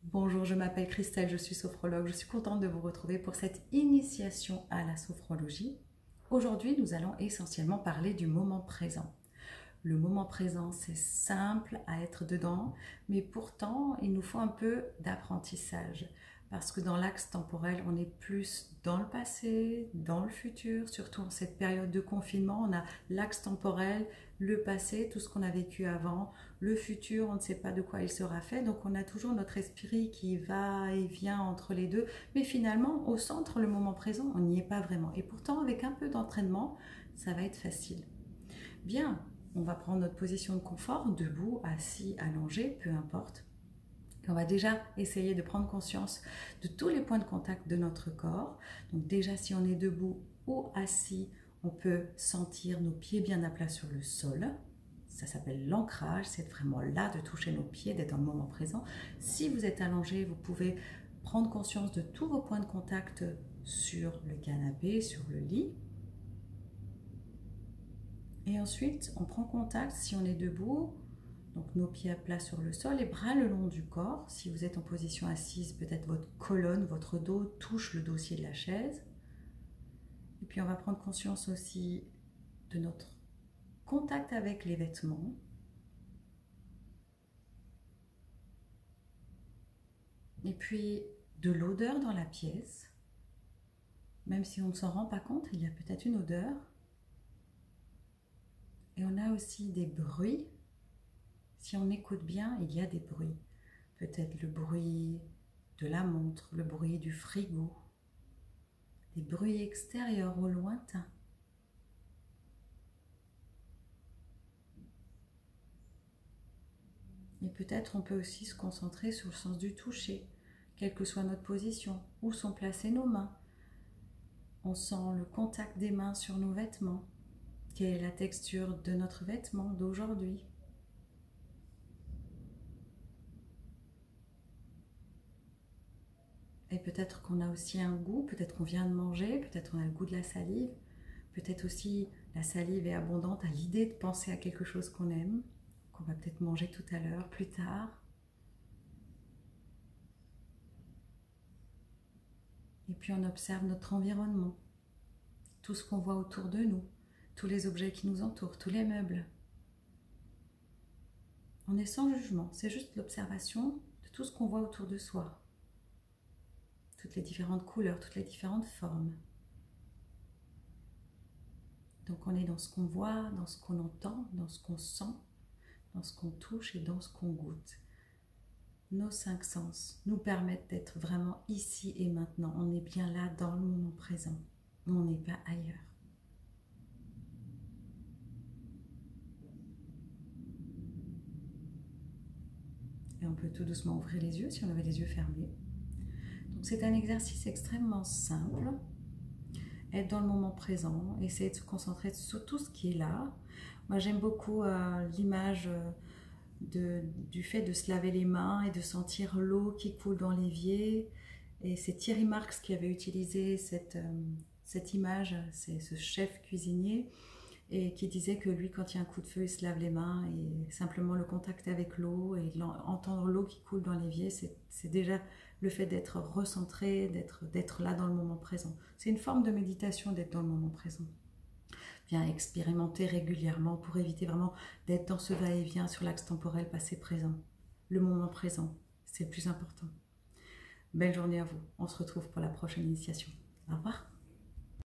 Bonjour, je m'appelle Christelle, je suis sophrologue. Je suis contente de vous retrouver pour cette initiation à la sophrologie. Aujourd'hui, nous allons essentiellement parler du moment présent. Le moment présent, c'est simple à être dedans, mais pourtant, il nous faut un peu d'apprentissage. Parce que dans l'axe temporel, on est plus dans le passé, dans le futur, surtout en cette période de confinement. On a l'axe temporel, le passé, tout ce qu'on a vécu avant, le futur, on ne sait pas de quoi il sera fait. Donc on a toujours notre esprit qui va et vient entre les deux. Mais finalement, au centre, le moment présent, on n'y est pas vraiment. Et pourtant, avec un peu d'entraînement, ça va être facile. Bien, on va prendre notre position de confort, debout, assis, allongé, peu importe. On va déjà essayer de prendre conscience de tous les points de contact de notre corps. Donc déjà, si on est debout ou assis, on peut sentir nos pieds bien à plat sur le sol. Ça s'appelle l'ancrage, c'est vraiment là de toucher nos pieds, d'être dans le moment présent. Si vous êtes allongé, vous pouvez prendre conscience de tous vos points de contact sur le canapé, sur le lit. Et ensuite, on prend contact si on est debout. Donc nos pieds à plat sur le sol, les bras le long du corps. Si vous êtes en position assise, peut-être votre colonne, votre dos touche le dossier de la chaise. Et puis on va prendre conscience aussi de notre contact avec les vêtements. Et puis de l'odeur dans la pièce. Même si on ne s'en rend pas compte, il y a peut-être une odeur. Et on a aussi des bruits. Si on écoute bien, il y a des bruits. Peut-être le bruit de la montre, le bruit du frigo, des bruits extérieurs au lointain. Et peut-être on peut aussi se concentrer sur le sens du toucher, quelle que soit notre position, où sont placées nos mains. On sent le contact des mains sur nos vêtements. Quelle est la texture de notre vêtement d'aujourd'hui? Et peut-être qu'on a aussi un goût, peut-être qu'on vient de manger, peut-être qu'on a le goût de la salive, peut-être aussi la salive est abondante à l'idée de penser à quelque chose qu'on aime, qu'on va peut-être manger tout à l'heure, plus tard. Et puis on observe notre environnement, tout ce qu'on voit autour de nous, tous les objets qui nous entourent, tous les meubles. On est sans jugement, c'est juste l'observation de tout ce qu'on voit autour de soi. Toutes les différentes couleurs, toutes les différentes formes. Donc on est dans ce qu'on voit, dans ce qu'on entend, dans ce qu'on sent, dans ce qu'on touche et dans ce qu'on goûte. Nos 5 sens nous permettent d'être vraiment ici et maintenant. On est bien là dans le moment présent. On n'est pas ailleurs. Et on peut tout doucement ouvrir les yeux si on avait les yeux fermés. Donc c'est un exercice extrêmement simple. Être dans le moment présent, essayer de se concentrer sur tout ce qui est là. Moi j'aime beaucoup l'image du fait de se laver les mains et de sentir l'eau qui coule dans l'évier. Et c'est Thierry Marx qui avait utilisé cette image, c'est ce chef cuisinier, et qui disait que lui, quand il y a un coup de feu, il se lave les mains et simplement le contact avec l'eau et entendre l'eau qui coule dans l'évier, c'est déjà le fait d'être recentré, d'être là dans le moment présent. C'est une forme de méditation d'être dans le moment présent. Bien expérimenter régulièrement pour éviter vraiment d'être dans ce va-et-vient sur l'axe temporel passé-présent. Le moment présent, c'est le plus important. Belle journée à vous. On se retrouve pour la prochaine initiation. Au revoir.